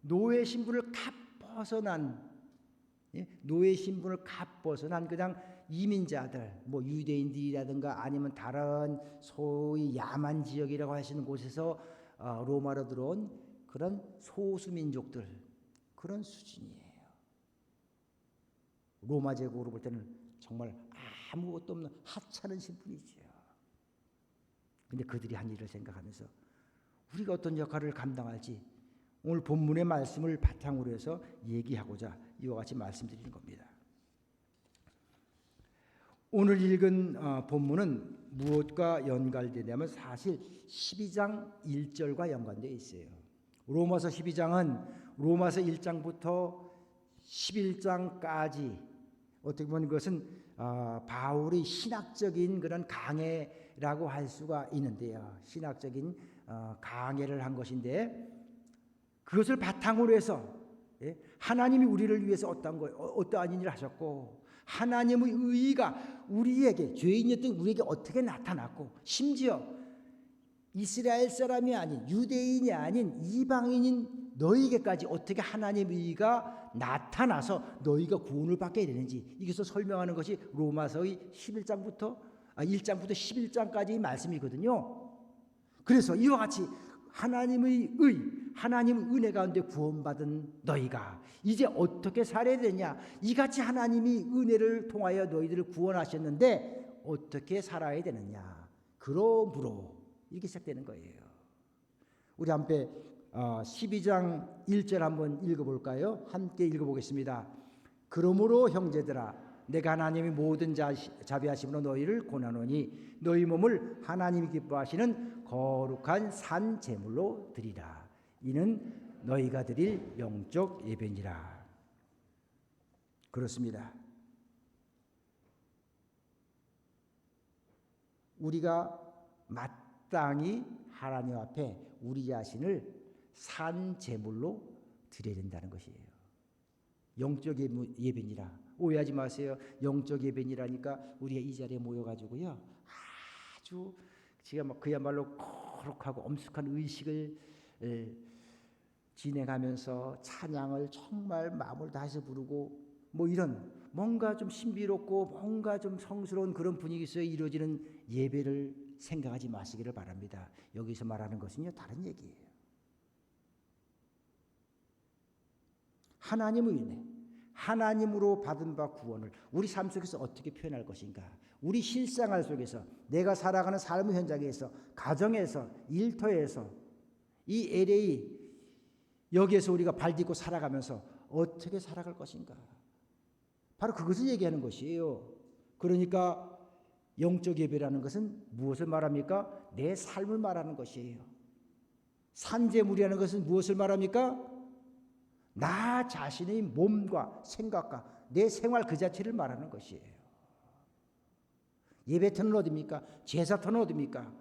노예 신분을 갓 벗어난, 노예 신분을 갓 벗어난 그냥 이민자들, 뭐 유대인들이라든가 아니면 다른 소위 야만 지역이라고 하시는 곳에서 로마로 들어온 그런 소수민족들, 그런 수준이에요. 로마 제국으로 볼 때는 정말 아무것도 없는 하찮은 신분이죠. 근데 그들이 한 일을 생각하면서 우리가 어떤 역할을 감당할지 오늘 본문의 말씀을 바탕으로 해서 얘기하고자 이와 같이 말씀드리는 겁니다. 오늘 읽은 본문은 무엇과 연관되냐면 사실 12장 1절과 연관되어 있어요. 로마서 12장은 로마서 1장부터 11장까지 어떻게 보면 그것은 바울의 신학적인 그런 강해라고 할 수가 있는데요. 신학적인 강해를 한 것인데 그것을 바탕으로 해서 하나님이 우리를 위해서 어떠한 일을 하셨고 하나님의 의의가 우리에게 죄인이었던 우리에게 어떻게 나타났고 심지어 이스라엘 사람이 아닌 유대인이 아닌 이방인인 너희에게까지 어떻게 하나님의 의의가 나타나서 너희가 구원을 받게 되는지 이것을 설명하는 것이 로마서의 1장부터 11장까지의 말씀이거든요. 그래서 이와 같이 하나님의 은혜 가운데 구원받은 너희가 이제 어떻게 살아야 되냐, 이같이 하나님이 은혜를 통하여 너희들을 구원하셨는데 어떻게 살아야 되느냐, 그러므로 이렇게 시작되는 거예요. 우리 함께 12장 1절 한번 읽어볼까요? 함께 읽어보겠습니다. 그러므로 형제들아 내가 하나님이 모든 자비하심으로 너희를 권하노니 너희 몸을 하나님이 기뻐하시는 거룩한 산 제물로 드리라. 이는 너희가 드릴 영적 예배니라. 그렇습니다. 우리가 마땅히 하나님 앞에 우리 자신을 산 제물로 드려야 된다는 것이에요. 영적 예배니라. 오해하지 마세요. 영적 예배니라니까 우리가 이 자리에 모여가지고요, 아주 그야말로 거룩하고 엄숙한 의식을 진행하면서 찬양을 정말 마음을 다해서 부르고 뭐 이런 뭔가 좀 신비롭고 뭔가 좀 성스러운 그런 분위기에서 이루어지는 예배를 생각하지 마시기를 바랍니다. 여기서 말하는 것은요, 다른 얘기예요. 하나님의 은혜, 하나님으로 받은 바 구원을 우리 삶 속에서 어떻게 표현할 것인가, 우리 실생활 속에서 내가 살아가는 삶의 현장에서, 가정에서, 일터에서, 이 LA 여기에서 우리가 발딛고 살아가면서 어떻게 살아갈 것인가, 바로 그것을 얘기하는 것이에요. 그러니까 영적 예배라는 것은 무엇을 말합니까? 내 삶을 말하는 것이에요. 산제물이라는 것은 무엇을 말합니까? 나 자신의 몸과 생각과 내 생활 그 자체를 말하는 것이에요. 예배터는 어디입니까? 제사터는 어디입니까?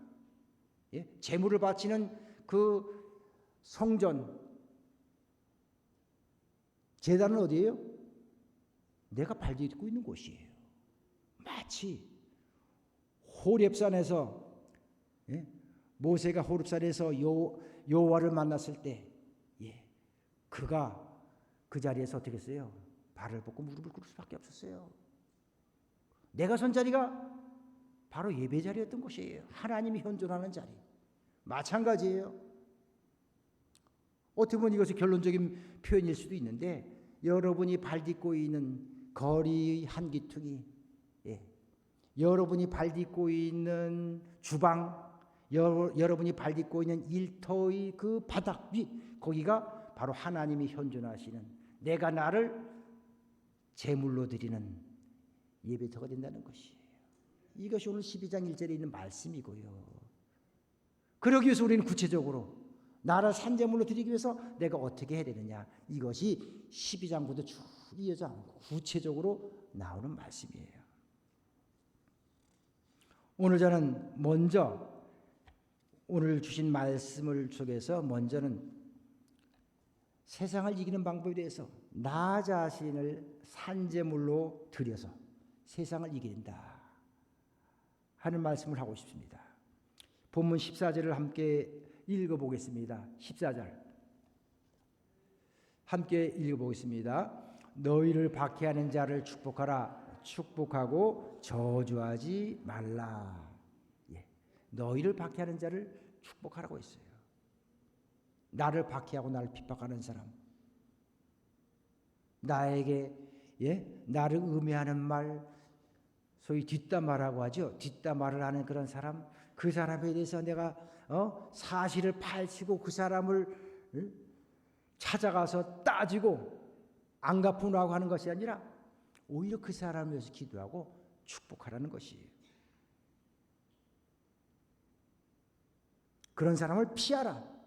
제물을 바치는 그 성전, 제단은 어디예요? 내가 발딛고 있는 곳이에요. 마치 호렙산에서 모세가 호렙산에서 여호와를 만났을 때 그가 그 자리에서 어떻게 했어요? 발을 뻗고 무릎을 꿇을 수밖에 없었어요. 내가 선 자리가 바로 예배 자리였던 곳이에요. 하나님이 현존하는 자리. 마찬가지예요. 어떻게 보면 이것이 결론적인 표현일 수도 있는데 여러분이 발딛고 있는 거리의 한기퉁이, 여러분이 발딛고 있는 주방, 여러분이 발딛고 있는 일터의 그 바닥 위, 거기가 바로 하나님이 현존하시는, 내가 나를 제물로 드리는 예배터가 된다는 것이에요. 이것이 오늘 12장 1절에 있는 말씀이고요. 그러기 위해서 우리는 구체적으로 나를 산제물로 드리기 위해서 내가 어떻게 해야 되느냐, 이것이 12장부터 쭉 이어져 않고 구체적으로 나오는 말씀이에요. 오늘 저는 먼저 오늘 주신 말씀을 속에서 먼저는 세상을 이기는 방법에 대해서 나 자신을 산제물로 드려서 세상을 이긴다 하는 말씀을 하고 싶습니다. 본문 14절을 함께 읽어보겠습니다. 14절. 함께 읽어보겠습니다. 너희를 박해하는 자를 축복하라. 축복하고 저주하지 말라. 예. 너희를 박해하는 자를 축복하라고 했어요. 나를 박해하고 나를 핍박하는 사람, 나에게 나를 음해하는 말, 소위 뒷담화라고 하죠. 뒷담화를 하는 그런 사람, 그 사람에 대해서 내가 사실을 파헤치고 그 사람을 찾아가서 따지고 안 갚으라고 하는 것이 아니라 오히려 그 사람을 위해서 기도하고 축복하라는 것이에요. 그런 사람을 피하라.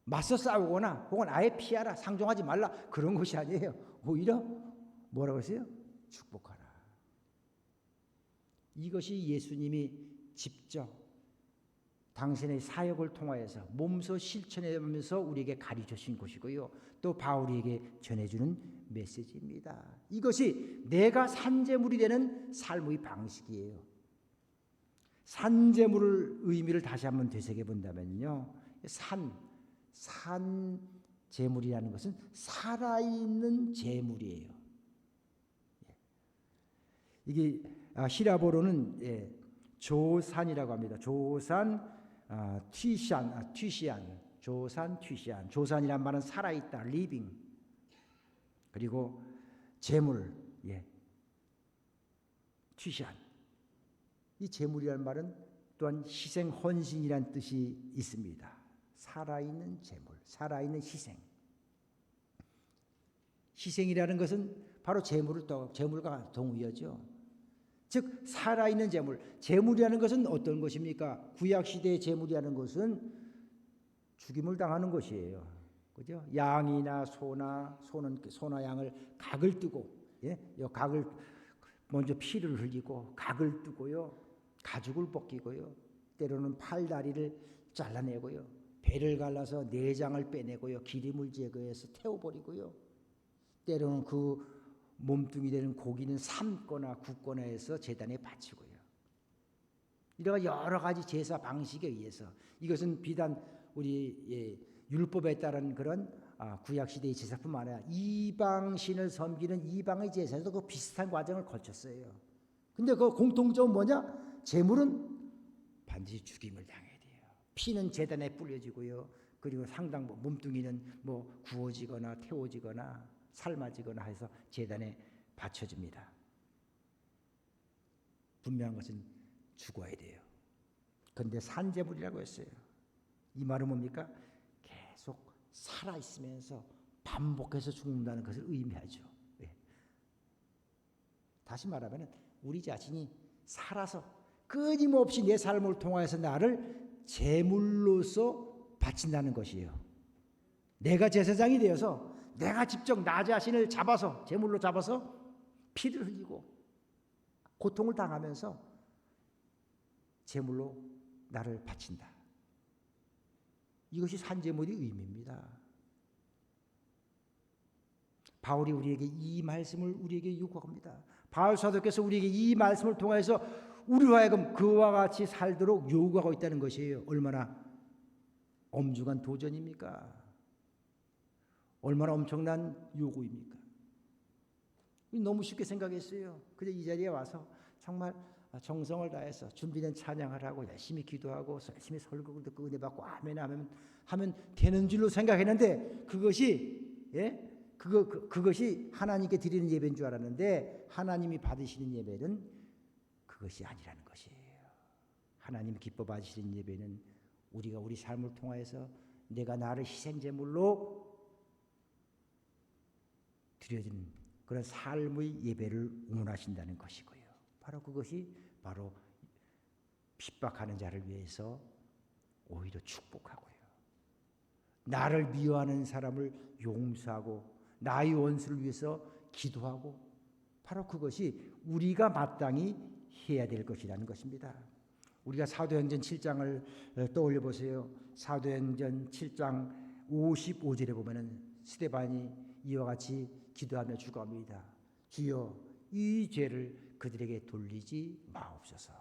맞서 싸우거나 혹은 아예 피하라. 상종하지 말라. 그런 것이 아니에요. 오히려 뭐라고 했어요? 축복하라. 이것이 예수님이 직접 당신의 사역을 통하여서 몸소 실천하면서 우리에게 가르쳐주신 것이고요. 또 바울에게 전해주는 메시지입니다. 이것이 내가 산재물이 되는 삶의 방식이에요. 산재물의 의미를 다시 한번 되새겨 본다면요. 산 재물이라는 것은 살아있는 재물이에요. 이게 히라보로는 조산이라고 합니다. 조산 튀시안, 조산 튀시안. 조산이란 말은 살아있다, living. 그리고 재물, 튀시안. 이 재물이라는 말은 또한 희생, 헌신이라는 뜻이 있습니다. 살아있는 재물, 살아있는 희생. 희생이라는 것은 바로 재물과 동의어죠. 즉 살아있는 재물, 재물이라는 것은 어떤 것입니까? 구약시대의 재물이라는 것은 죽임을 당하는 것이에요. 그죠? 양이나 소나 양을 각을 뜨고, 각을 먼저 피를 흘리고 각을 뜨고요, 가죽을 벗기고요, 때로는 팔다리를 잘라내고요, 배를 갈라서 내장을 빼내고요, 기름을 제거해서 태워버리고요, 때로는 그 몸뚱이 되는 고기는 삶거나 굽거나 해서 제단에 바치고요. 이런 여러 가지 제사 방식에 의해서, 이것은 비단 우리 율법에 따른 그런 구약시대의 제사뿐만 아니라 이방신을 섬기는 이방의 제사에도 그 비슷한 과정을 거쳤어요. 근데 그 공통점은 뭐냐? 제물은 반드시 죽임을 당해야 돼요. 피는 제단에 뿌려지고요, 그리고 상당 몸뚱이는 구워지거나 태워지거나 삶아지거나 해서 제단에 바쳐집니다. 분명한 것은 죽어야 돼요. 그런데 산재물이라고 했어요. 이 말은 뭡니까? 계속 살아있으면서 반복해서 죽는다는 것을 의미하죠. 다시 말하면 우리 자신이 살아서 끊임없이 내 삶을 통해서 나를 제물로서 바친다는 것이에요. 내가 제사장이 되어서 내가 직접 나 자신을 잡아서, 제물로 잡아서 피를 흘리고 고통을 당하면서 제물로 나를 바친다. 이것이 산제물의 의미입니다. 바울이 우리에게 이 말씀을 우리에게 요구합니다. 바울 사도께서 우리에게 이 말씀을 통해서 우리로 하여금 그와 같이 살도록 요구하고 있다는 것이에요. 얼마나 엄중한 도전입니까? 얼마나 엄청난 요구입니까? 너무 쉽게 생각했어요. 그저 이 자리에 와서 정말 정성을 다해서 준비된 찬양을 하고 열심히 기도하고 열심히 설교를 듣고 은혜 받고 아멘 하면 되는 줄로 생각했는데, 그것이 하나님께 드리는 예배인 줄 알았는데, 하나님이 받으시는 예배는 그것이 아니라는 것이에요. 하나님 기뻐 받으시는 예배는 우리가 우리 삶을 통하여서 내가 나를 희생제물로 드려진 그런 삶의 예배를 원하신다는 것이고요. 바로 그것이 바로 핍박하는 자를 위해서 오히려 축복하고요, 나를 미워하는 사람을 용서하고 나의 원수를 위해서 기도하고, 바로 그것이 우리가 마땅히 해야 될 것이라는 것입니다. 우리가 사도행전 7장을 떠올려 보세요. 사도행전 7장 55절에 보면은 스데반이 이와 같이 기도하며 주고합니다. 주여, 이 죄를 그들에게 돌리지 마옵소서.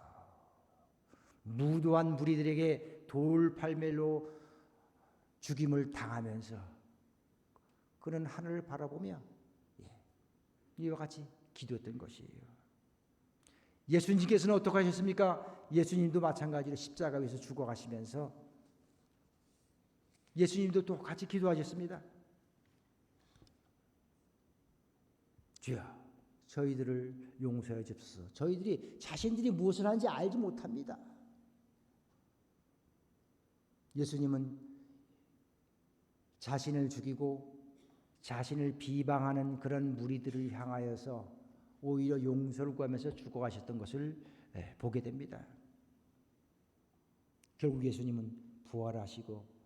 무도한 무리들에게 돌팔매로 죽임을 당하면서 그는 하늘을 바라보며 이와 같이 기도했던 것이에요. 예수님께서는 어떻게 하셨습니까? 예수님도 마찬가지로 십자가 위에서 죽어가시면서 예수님도 똑같이 기도하셨습니다. 주여, 저희들을 용서해 주옵소서. 저희들이 자신들이 무엇을 하는지 알지 못합니다. 예수님은 자신을 죽이고 자신을 비방하는 그런 무리들을 향하여서 오히려 용서를 구하면서 죽어가셨던 것을 보게 됩니다. 결국 예수님은 부활하시고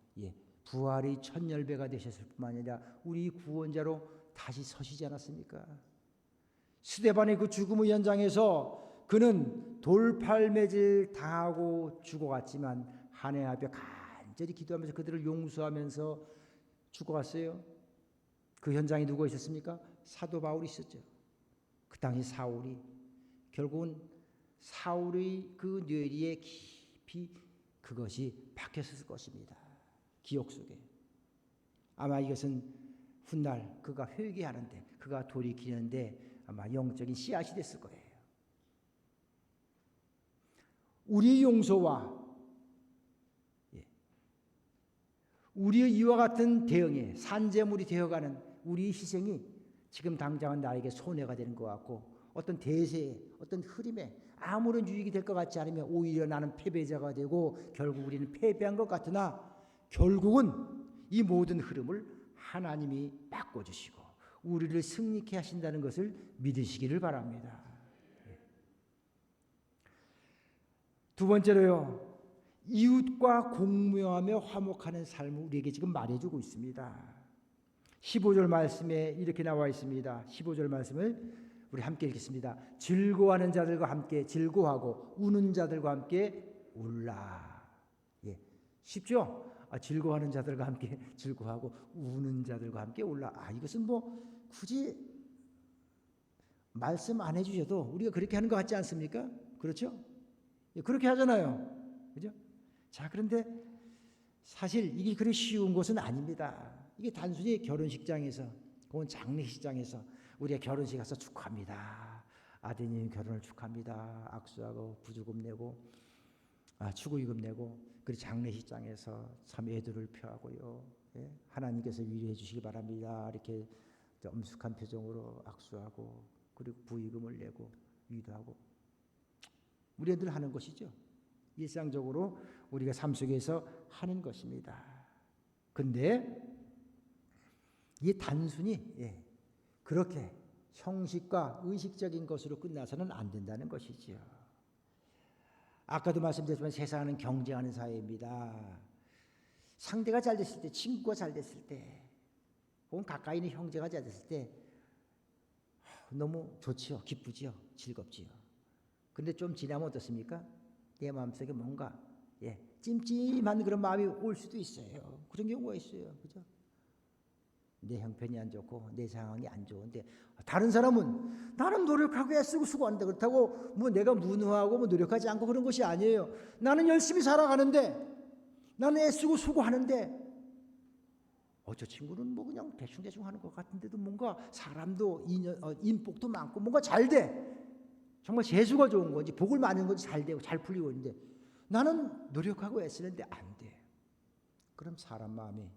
부활이 천열배가 되셨을 뿐만 아니라 우리 구원자로 다시 서시지 않았습니까? 스데반의 그 죽음의 현장에서 그는 돌팔매질 당하고 죽어갔지만 하나님 앞에 간절히 기도하면서 그들을 용서하면서 죽어갔어요. 그 현장에 누가 있었습니까? 사도 바울이 있었죠. 그 당시 사울이 결국은 사울의 그 뇌리에 깊이 그것이 박혔을 것입니다. 기억 속에. 아마 이것은 훗날 그가 회개하는데 그가 돌이키는데 아마 영적인 씨앗이 됐을 거예요. 우리의 용서와 우리의 이와 같은 대응에 산재물이 되어가는 우리의 희생이 지금 당장은 나에게 손해가 되는 것 같고 어떤 대세에 어떤 흐름에 아무런 유익이 될 것 같지 않으면 오히려 나는 패배자가 되고 결국 우리는 패배한 것 같으나 결국은 이 모든 흐름을 하나님이 바꿔주시고 우리를 승리케 하신다는 것을 믿으시기를 바랍니다. 두 번째로요. 이웃과 공명하며 화목하는 삶을 우리에게 지금 말해주고 있습니다. 15절 말씀에 이렇게 나와 있습니다. 15절 말씀을 우리 함께 읽겠습니다. 즐거워하는 자들과 함께 즐거워하고 우는 자들과 함께 울라. 쉽죠? 즐거워하는 자들과 함께 즐거워하고 우는 자들과 함께 울라. 이것은 뭐 굳이 말씀 안 해주셔도 우리가 그렇게 하는 것 같지 않습니까? 그렇죠? 그렇게 하잖아요. 그죠? 자, 그런데 사실 이게 그리 쉬운 것은 아닙니다. 이게 단순히 결혼식장에서 혹은 장례식장에서 우리가 결혼식 가서 축하합니다. 아드님 결혼을 축하합니다. 악수하고 부주금 내고 축의금 내고 그리고 장례식장에서 참 애도를 표하고요. 하나님께서 위로해 주시기 바랍니다. 이렇게 엄숙한 표정으로 악수하고 그리고 부의금을 내고 위로하고 우리들 하는 것이죠. 일상적으로 우리가 삶 속에서 하는 것입니다. 근데 이게 단순히 그렇게 형식과 의식적인 것으로 끝나서는 안 된다는 것이지요. 아까도 말씀드렸지만 세상은 경쟁하는 사회입니다. 상대가 잘 됐을 때, 친구가 잘 됐을 때, 혹은 가까이 있는 형제가 잘 됐을 때 너무 좋지요, 기쁘지요, 즐겁지요. 근데 좀 지나면 어떻습니까? 내 마음속에 뭔가 찜찜한 그런 마음이 올 수도 있어요. 그런 경우가 있어요. 그죠? 내 형편이 안 좋고 내 상황이 안 좋은데 다른 사람은 나는 노력하고 애쓰고 수고하는데 그렇다고 뭐 내가 무능하고 뭐 노력하지 않고 그런 것이 아니에요. 나는 열심히 살아가는데 나는 애쓰고 수고하는데 저 친구는 뭐 그냥 대충대충 하는 것 같은데도 뭔가 사람도 인복도 많고 뭔가 잘 돼. 정말 재수가 좋은 건지 복을 많은 건지 잘 되고 잘 풀리고 있는데 나는 노력하고 애쓰는데 안 돼. 그럼 사람 마음이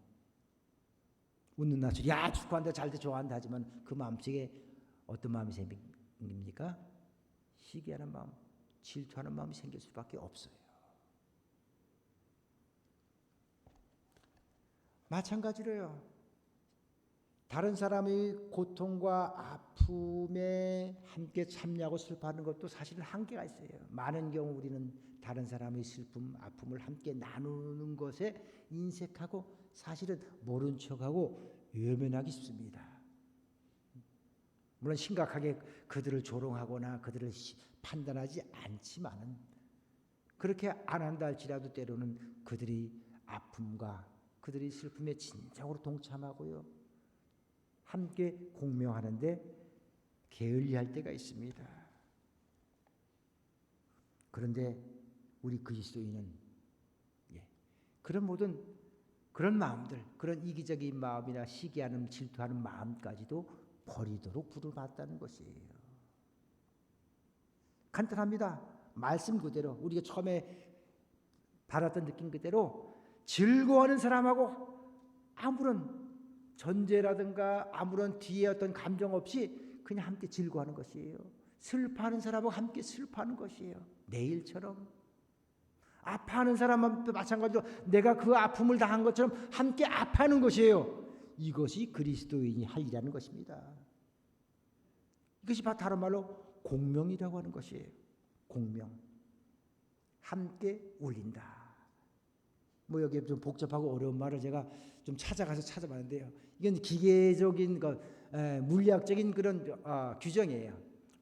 웃는 낯을 축하한다 잘돼 좋아한다 하지만 그 마음속에 어떤 마음이 생깁니까? 시기하는 마음, 질투하는 마음이 생길 수밖에 없어요. 마찬가지로요. 다른 사람의 고통과 아픔에 함께 참여하고 슬퍼하는 것도 사실은 한계가 있어요. 많은 경우 우리는 다른 사람의 슬픔, 아픔을 함께 나누는 것에 인색하고 사실은 모른 척하고 외면하기 쉽습니다. 물론 심각하게 그들을 조롱하거나 그들을 판단하지 않지만은 그렇게 안 한다 할지라도 때로는 그들의 아픔과 그들의 슬픔에 진정으로 동참하고요. 함께 공명하는데 게을리할 때가 있습니다. 그런데 우리 그리스도인은 그런 모든 그런 마음들, 그런 이기적인 마음이나 시기하는 질투하는 마음까지도 버리도록 부르받았다는 것이에요. 간단합니다. 말씀 그대로 우리가 처음에 받았던 느낌 그대로 즐거워하는 사람하고 아무런 전제라든가 아무런 뒤에 어떤 감정 없이 그냥 함께 즐거워하는 것이에요. 슬퍼하는 사람하고 함께 슬퍼하는 것이에요. 내일처럼. 아파하는 사람도 마찬가지로 내가 그 아픔을 당한 것처럼 함께 아파하는 것이에요. 이것이 그리스도인이 할 일이라는 것입니다. 이것이 다른 말로 공명이라고 하는 것이에요. 공명. 함께 울린다. 뭐 여기 좀 복잡하고 어려운 말을 제가 좀 찾아봤는데요. 이건 기계적인 물리학적인 그런 규정이에요.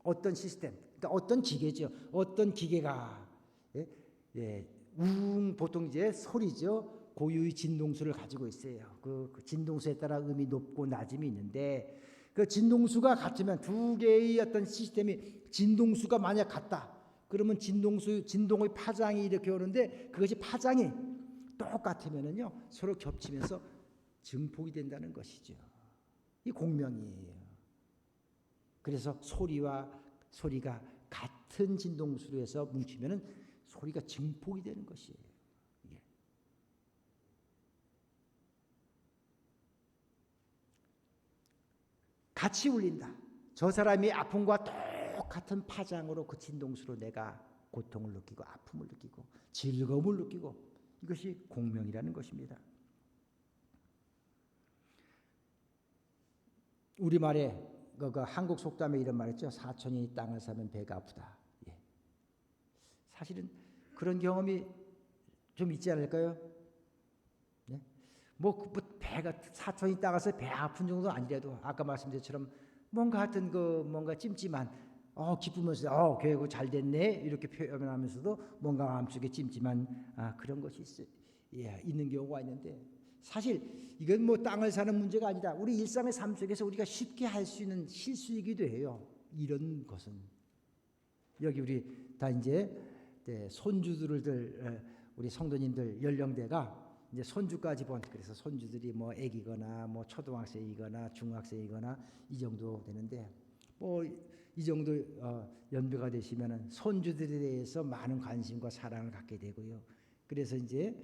어떤 시스템, 그러니까 어떤 기계죠. 어떤 기계가 보통 이제 소리죠. 고유의 진동수를 가지고 있어요. 그 진동수에 따라 음이 높고 낮음이 있는데 그 진동수가 같으면 두 개의 어떤 시스템이 진동수가 만약 같다. 그러면 진동의 파장이 이렇게 오는데 그것이 파장이 똑같으면은요 서로 겹치면서 증폭이 된다는 것이죠. 이 공명이에요. 그래서 소리가 같은 진동수로 해서 뭉치면은 소리가 증폭이 되는 것이에요. 이게. 같이 울린다. 저 사람이 아픔과 똑같은 파장으로 그 진동수로 내가 고통을 느끼고 아픔을 느끼고 즐거움을 느끼고 이것이 공명이라는 것입니다. 우리말에 한국 속담에 이런 말 있죠. 사촌이 땅을 사면 배가 아프다. 예. 사실은 그런 경험이 좀 있지 않을까요? 네? 배가 사촌이 땅을 사서 배 아픈 정도는 아니라도 아까 말씀드린 것처럼 뭔가 하여튼 뭔가 찜찜한 기쁘면서 교회가 잘 됐네 이렇게 표현하면서도 뭔가 마음속에 찜찜한 그런 것이 있는 경우가 있는데 사실 이건 땅을 사는 문제가 아니라 우리 일상의 삶 속에서 우리가 쉽게 할 수 있는 실수이기도 해요. 이런 것은 여기 우리 다 이제 손주들을 우리 성도님들 연령대가 이제 손주까지 그래서 손주들이 애기거나 초등학생이거나 중학생이거나 이 정도 되는데 이 정도 연배가 되시면은 손주들에 대해서 많은 관심과 사랑을 갖게 되고요. 그래서 이제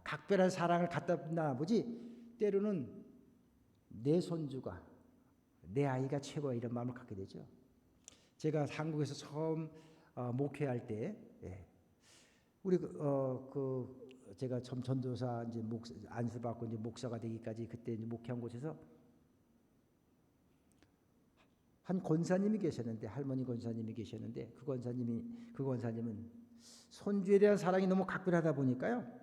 각별한 사랑을 갖다 나 보지 때로는 내 손주가 내 아이가 최고야 이런 마음을 갖게 되죠. 제가 한국에서 처음 목회할 때 우리 제가 전도사 이제 안수받고 이제 목사가 되기까지 그때 이제 목회한 곳에서 한 권사님이 계셨는데 할머니 권사님이 계셨는데 그 권사님은 손주에 대한 사랑이 너무 각별하다 보니까요.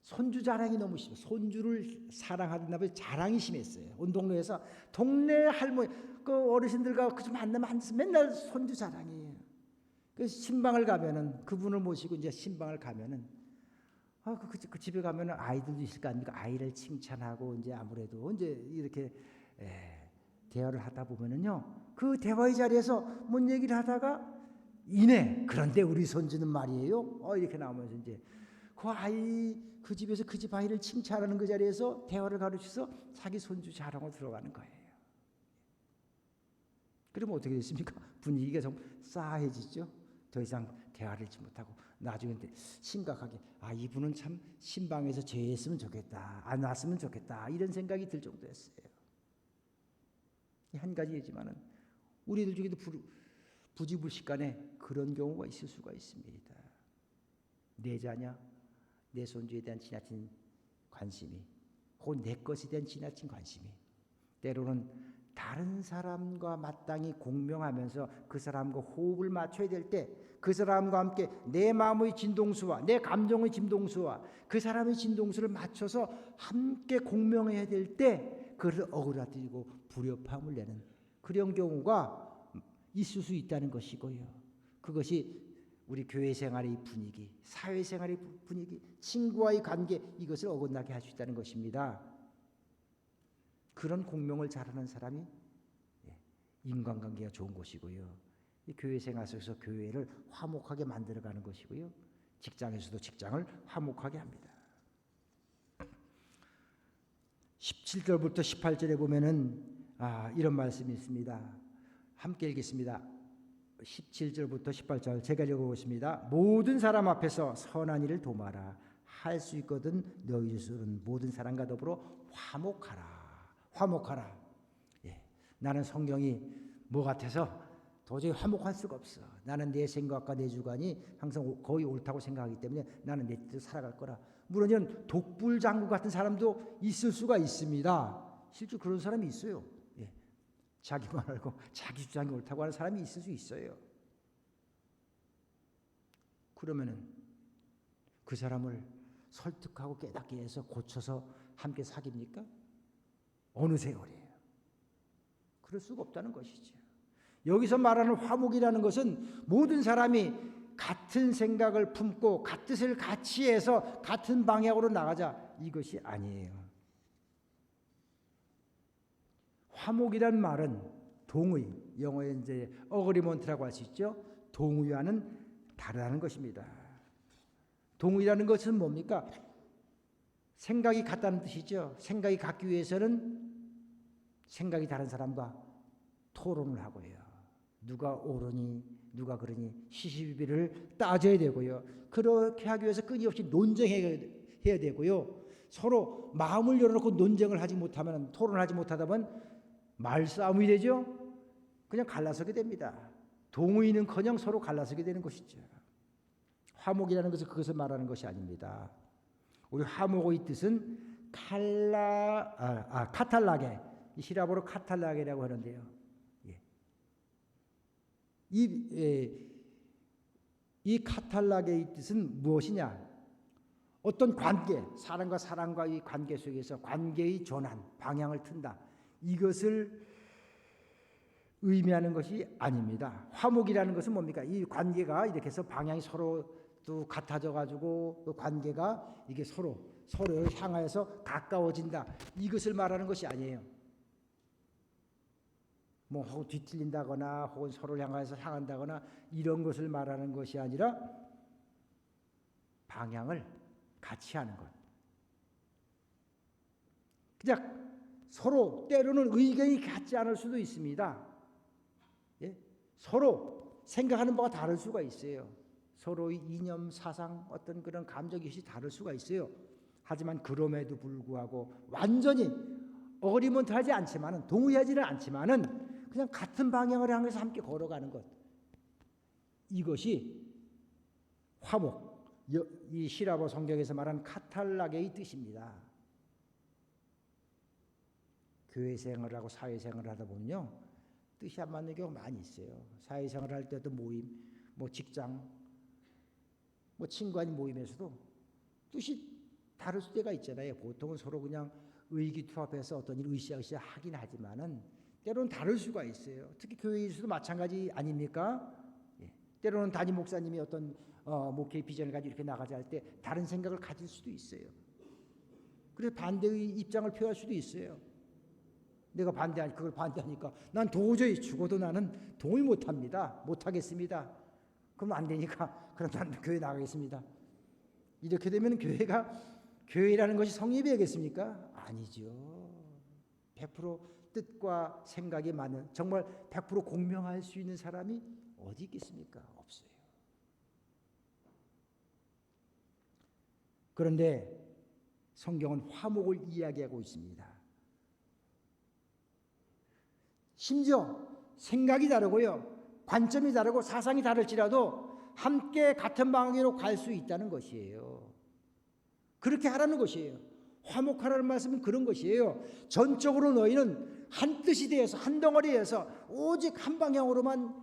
손주 자랑이 너무 심해. 손주를 사랑하던 나머지 자랑이 심했어요. 온 동네에서 동네 할머니 어르신들과 그저 만나면 앉아서 맨날 손주 자랑이에요. 그래서 신방을 가면은 그분을 모시고 이제 신방을 가면은 그 집에 가면은 아이들도 있을 거 아닙니까? 아이를 칭찬하고 이제 아무래도 이제 이렇게 대화를 하다 보면은요. 그 대화의 자리에서 뭔 얘기를 하다가 그런데 우리 손주는 말이에요. 이렇게 나오면서 이제 그 집에서 그 집 아이를 칭찬하는 그 자리에서 대화를 가르쳐서 자기 손주 자랑으로 들어가는 거예요. 그러면 어떻게 됐습니까? 분위기가 좀 싸해지죠. 더 이상 대화를 하지 못하고 나중에 심각하게 이분은 참 신방에서 제했으면 좋겠다. 안 왔으면 좋겠다. 이런 생각이 들 정도였어요. 한 가지이지만은 우리들 중에도 부지불식간에 그런 경우가 있을 수가 있습니다. 내 자녀, 내 손주에 대한 지나친 관심이 혹은 내 것에 대한 지나친 관심이 때로는 다른 사람과 마땅히 공명하면서 그 사람과 호흡을 맞춰야 될 때 그 사람과 함께 내 마음의 진동수와 내 감정의 진동수와 그 사람의 진동수를 맞춰서 함께 공명해야 될 때 그를 어그라뜨리고 불협화음을 내는 그런 경우가 있을 수 있다는 것이고요. 그것이 우리 교회 생활의 분위기, 사회 생활의 분위기, 친구와의 관계 이것을 어긋나게 할 수 있다는 것입니다. 그런 공명을 잘하는 사람이 인간관계가 좋은 것이고요. 이 교회 생활 속에서 교회를 화목하게 만들어가는 것이고요. 직장에서도 직장을 화목하게 합니다. 17절부터 18절에 보면은 이런 말씀이 있습니다. 함께 읽겠습니다. 17절부터 18절 제가 읽어보겠습니다. 모든 사람 앞에서 선한 일을 도마라. 할 수 있거든 너희 스스로는 모든 사람과 더불어 화목하라. 예, 나는 성경이 뭐 같아서 도저히 화목할 수가 없어. 나는 내 생각과 내 주관이 항상 거의 옳다고 생각하기 때문에 나는 내 뜻대로 살아갈 거라. 물론 독불장구 같은 사람도 있을 수가 있습니다. 실제 그런 사람이 있어요. 예, 자기만 알고 자기 주장이 옳다고 하는 사람이 있을 수 있어요. 그러면은 그 사람을 설득하고 깨닫게 해서 고쳐서 함께 사깁니까? 어느 세월이에요. 그럴 수가 없다는 것이죠. 여기서 말하는 화목이라는 것은 모든 사람이 같은 생각을 품고 같은 뜻을 같이 해서 같은 방향으로 나가자, 이것이 아니에요. 화목이란 말은 동의, 영어에 이제 어그리먼트라고 할 수 있죠. 동의와는 다르다는 것입니다. 동의라는 것은 뭡니까? 생각이 같다는 뜻이죠. 생각이 같기 위해서는 생각이 다른 사람과 토론을 하고요. 누가 옳으니 누가 그러니 시시비비를 따져야 되고요. 그렇게 하기 위해서 끊임없이 논쟁해야 되고요. 서로 마음을 열어놓고 논쟁을 하지 못하면, 토론을 하지 못하다 보면 말싸움이 되죠. 그냥 갈라서게 됩니다. 동의는커녕 서로 갈라서게 되는 것이죠. 화목이라는 것은 그것을 말하는 것이 아닙니다. 우리 화목의 뜻은 카탈라게, 히라보로 카탈라게라고 하는데요. 이 카탈라게의 뜻은 무엇이냐? 어떤 관계, 사람과 사람과의 관계 속에서 관계의 전환, 방향을 튼다. 이것을 의미하는 것이 아닙니다. 화목이라는 것은 뭡니까? 이 관계가 이렇게 해서 방향이 서로 또 같아져 가지고 그 관계가 이게 서로를 향하여서 가까워진다. 이것을 말하는 것이 아니에요. 혹은 뒤틀린다거나 혹은 서로를 향해서 향한다거나 이런 것을 말하는 것이 아니라 방향을 같이 하는 것. 그냥 서로 때로는 의견이 같지 않을 수도 있습니다. 예? 서로 생각하는 바가 다를 수가 있어요. 서로의 이념, 사상, 어떤 그런 감정이 다를 수가 있어요. 하지만 그럼에도 불구하고 완전히 어그리먼트하지 않지만은, 동의하지는 않지만은 그냥 같은 방향을 향해서 함께 걸어가는 것. 이것이 화목, 이 히라보 성경에서 말하는 카탈라게의 뜻입니다. 교회 생활을 하고 사회 생활을 하다 보면요, 뜻이 안 맞는 경우가 많이 있어요. 사회 생활을 할 때도 모임, 직장, 친구 아닌 모임에서도 뜻이 다를 때가 있잖아요. 보통은 서로 그냥 의기투합해서 어떤 일을 으쌰으쌰 하긴 하지만은 때로는 다를 수가 있어요. 특히 교회에서도 마찬가지 아닙니까? 예. 때로는 담임 목사님이 어떤 목회의 비전을 가지고 이렇게 나가자 할 때 다른 생각을 가질 수도 있어요. 그래서 반대의 입장을 표할 수도 있어요. 내가 그걸 반대하니까 난 도저히 죽어도 나는 동의 못합니다. 못하겠습니다. 그럼 안 되니까 그럼 난 교회 나가겠습니다. 이렇게 되면 교회라는 것이 성립이 되겠습니까? 아니죠. 100% 뜻과 생각이 맞는, 정말 100% 공명할 수 있는 사람이 어디 있겠습니까? 없어요. 그런데 성경은 화목을 이야기하고 있습니다. 심지어 생각이 다르고요, 관점이 다르고 사상이 다를지라도 함께 같은 방향으로 갈 수 있다는 것이에요. 그렇게 하라는 것이에요. 화목하라는 말씀은 그런 것이에요. 전적으로 너희는 한 뜻이 되어서 한 덩어리에서 오직 한 방향으로만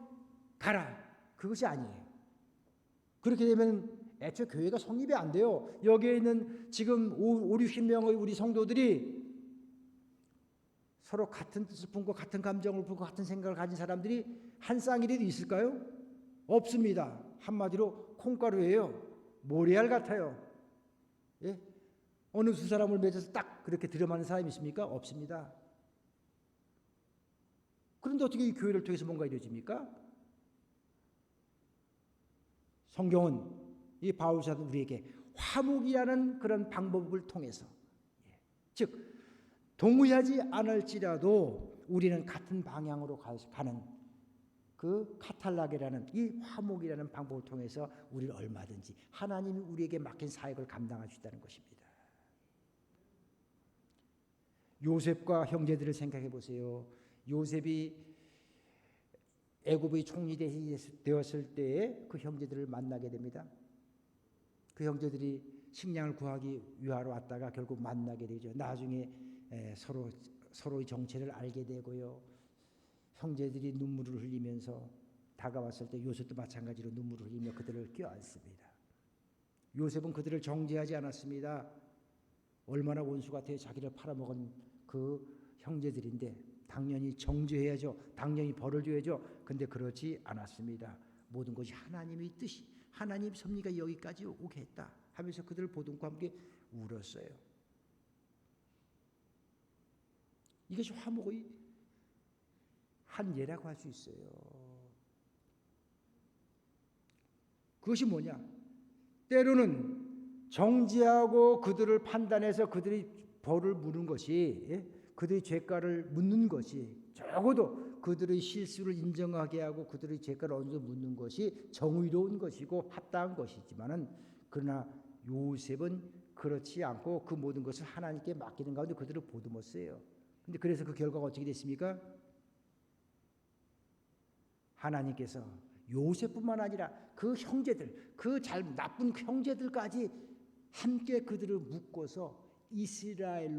가라. 그것이 아니에요. 그렇게 되면 애초에 교회가 성립이 안 돼요. 여기에 있는 지금 50-60명의 우리 성도들이 서로 같은 뜻을 품고 같은 감정을 품고 같은 생각을 가진 사람들이 한 쌍이라도 있을까요? 없습니다. 한마디로 콩가루예요. 모래알 같아요. 예? 어느 두 사람을 맺어서 딱 그렇게 들여맞는 사람이 있습니까? 없습니다. 그런데 어떻게 이 교회를 통해서 뭔가 이루어집니까? 성경은 이 바울 사도 우리에게 화목이라는 그런 방법을 통해서, 즉 동의하지 않을지라도 우리는 같은 방향으로 가는 그 카탈락이라는 이 화목이라는 방법을 통해서 우리를 얼마든지 하나님이 우리에게 맡긴 사역을 감당할 수 있다는 것입니다. 요셉과 형제들을 생각해 보세요. 요셉이 애굽의 총리 되었을 때에 그 형제들을 만나게 됩니다. 그 형제들이 식량을 구하기 위하러 왔다가 결국 만나게 되죠. 나중에 서로의 정체를 알게 되고요. 형제들이 눈물을 흘리면서 다가왔을 때 요셉도 마찬가지로 눈물을 흘리며 그들을 껴안습니다. 요셉은 그들을 정죄하지 않았습니다. 얼마나 원수 같아요. 자기를 팔아먹은 그 형제들인데 당연히 정죄해야죠. 당연히 벌을 줘야죠. 근데 그렇지 않았습니다. 모든 것이 하나님의 뜻이, 하나님 섭리가 여기까지 오게 했다 하면서 그들을 보듬고 함께 울었어요. 이것이 화목의 한 예라고 할 수 있어요. 그것이 뭐냐? 때로는 정죄하고 그들을 판단해서 그들이 벌을 물은 것이, 그들의 죄가를 묻는 것이, 적어도 그들의 실수를 인정하게 하고 그들의 죄가를 어느 정도 묻는 것이 정의로운 것이고 합당한 것이지만은, 그러나 요셉은 그렇지 않고 그 모든 것을 하나님께 맡기는 가운데 그들을 보듬었어요. 근데 그래서 그 결과가 어떻게 됐습니까? 하나님께서 요셉뿐만 아니라 그 형제들, 그 나쁜 형제들까지 함께 그들을 묶어서 이스라엘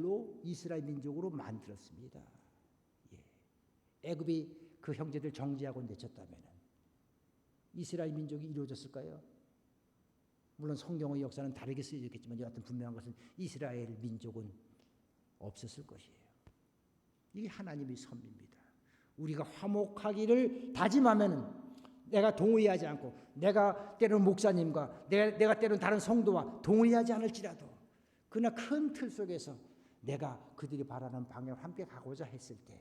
민족으로 만들었습니다. 애굽이 그 형제들 정죄하고 내쳤다면 이스라엘 민족이 이루어졌을까요? 물론 성경의 역사는 다르게 쓰여졌겠지만 여하튼 분명한 것은 이스라엘 민족은 없었을 것이에요. 이게 하나님의 섭리입니다. 우리가 화목하기를 다짐하면은, 내가 동의하지 않고, 내가 때로는 목사님과 내가 때로는 다른 성도와 동의하지 않을지라도, 그러나 큰 틀 속에서 내가 그들이 바라는 방향을 함께 가고자 했을 때,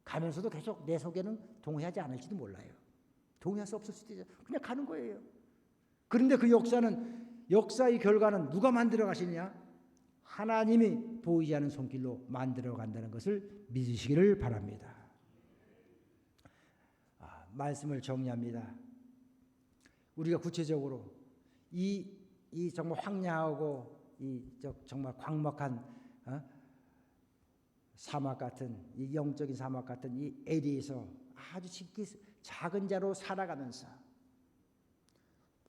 가면서도 계속 내 속에는 동의하지 않을지도 몰라요. 동의할 수 없을 수도 있어요. 그냥 가는 거예요. 그런데 그 역사의 결과는 누가 만들어 가시느냐? 하나님이 보이지 않는 손길로 만들어 간다는 것을 믿으시기를 바랍니다. 말씀을 정리합니다. 우리가 구체적으로 이 정말 황량하고 정말 광막한 사막 같은, 이 영적인 사막 같은 이 에리에서 아주 작은 자로 살아가면서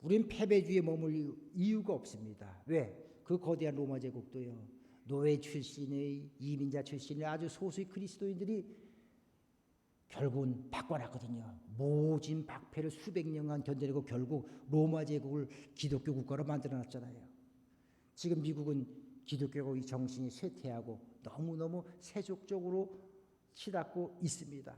우린 패배주의에 머물 이유가 없습니다. 왜? 그 거대한 로마 제국도요, 노예 출신의 이민자 출신의 아주 소수의 그리스도인들이 결국은 바꿔놨거든요. 모진 박패를 수백 년간 견뎌내고 결국 로마 제국을 기독교 국가로 만들어놨잖아요. 지금 미국은 기독교의 정신이 쇠퇴하고 너무너무 세속적으로 치닫고 있습니다.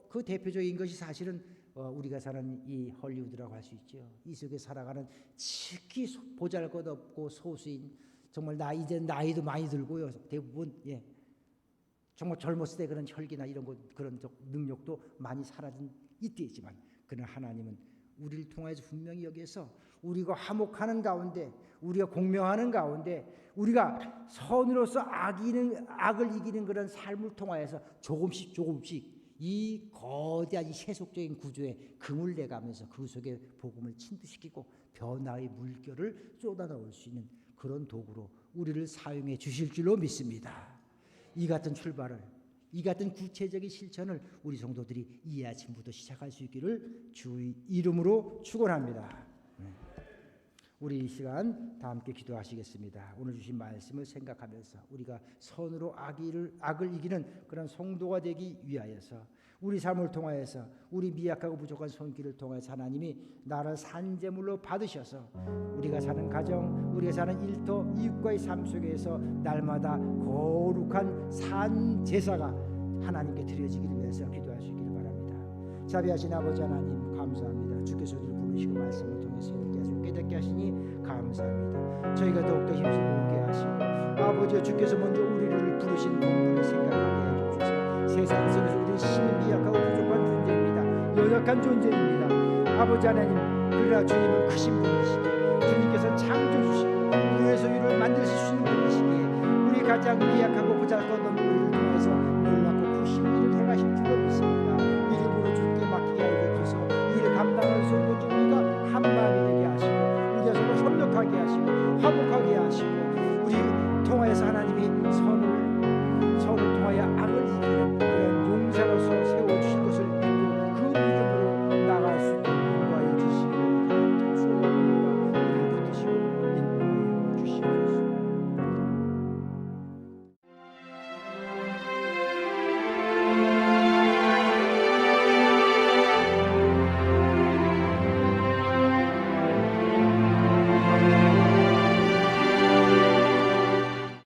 그 대표적인 것이 사실은 우리가 사는 이 헐리우드라고 할 수 있죠. 이 속에 살아가는 특히 보잘것없고 소수인, 정말 이제 나이도 많이 들고요. 대부분 정말 젊었을 때 그런 혈기나 이런 그런 능력도 많이 사라진 이때이지만, 그러나 하나님은 우리를 통해서 분명히 여기에서 우리가 화목하는 가운데, 우리가 공명하는 가운데, 우리가 선으로서 악을 이기는 그런 삶을 통하여서 조금씩 이 거대한 이 세속적인 구조에 금을 내가면서 그 속에 복음을 침투시키고 변화의 물결을 쏟아넣을 수 있는 그런 도구로 우리를 사용해 주실 줄로 믿습니다. 이 같은 출발을, 이 같은 구체적인 실천을 우리 성도들이 이 아침부터 시작할 수 있기를 주의 이름으로 축원합니다. 우리 이 시간 다 함께 기도하시겠습니다. 오늘 주신 말씀을 생각하면서 우리가 선으로 악을 이기는 그런 성도가 되기 위하여서, 우리 삶을 통하여서 우리 미약하고 부족한 손길을 통해서 하나님이 나를 산제물로 받으셔서 우리가 사는 가정, 우리가 사는 일터, 이웃과의 삶 속에서 날마다 거룩한 산 제사가 하나님께 드려지기를 위해서 기도할 수 있기를 바랍니다. 자비하신 아버지 하나님, 감사합니다. 주께서 우리를 부르시고 말씀을 통해서 이렇게 하시고 깨닫게 하시니 감사합니다. 저희가 더욱더 힘쓰고 하시고, 아버지여, 주께서 먼저 우리를 부르신 본분을 생각하게 해주셔서 세상 속에서 우리는 심히 미약하고 부족한 존재입니다. 연약한 존재입니다. 아버지 하나님, 그러나 주님은 크신 분이시기에, 주님께서 창조주시고 우리의 소유를 만드시는 분이시기에 가장 미약하고 보잘것없는 우리를 통해서 놀랍고 크신 일을 행하실 줄로 믿습니다. 믿음으로 주께 맡기게 하여 주셔서 이를 감당하는 순간에 우리가 한 마음이 되게 하시고 우리가 서로 협력하게 하시고 화목하게 하시고 우리 통하여서 하나님이 선을 통하여 악을 이기는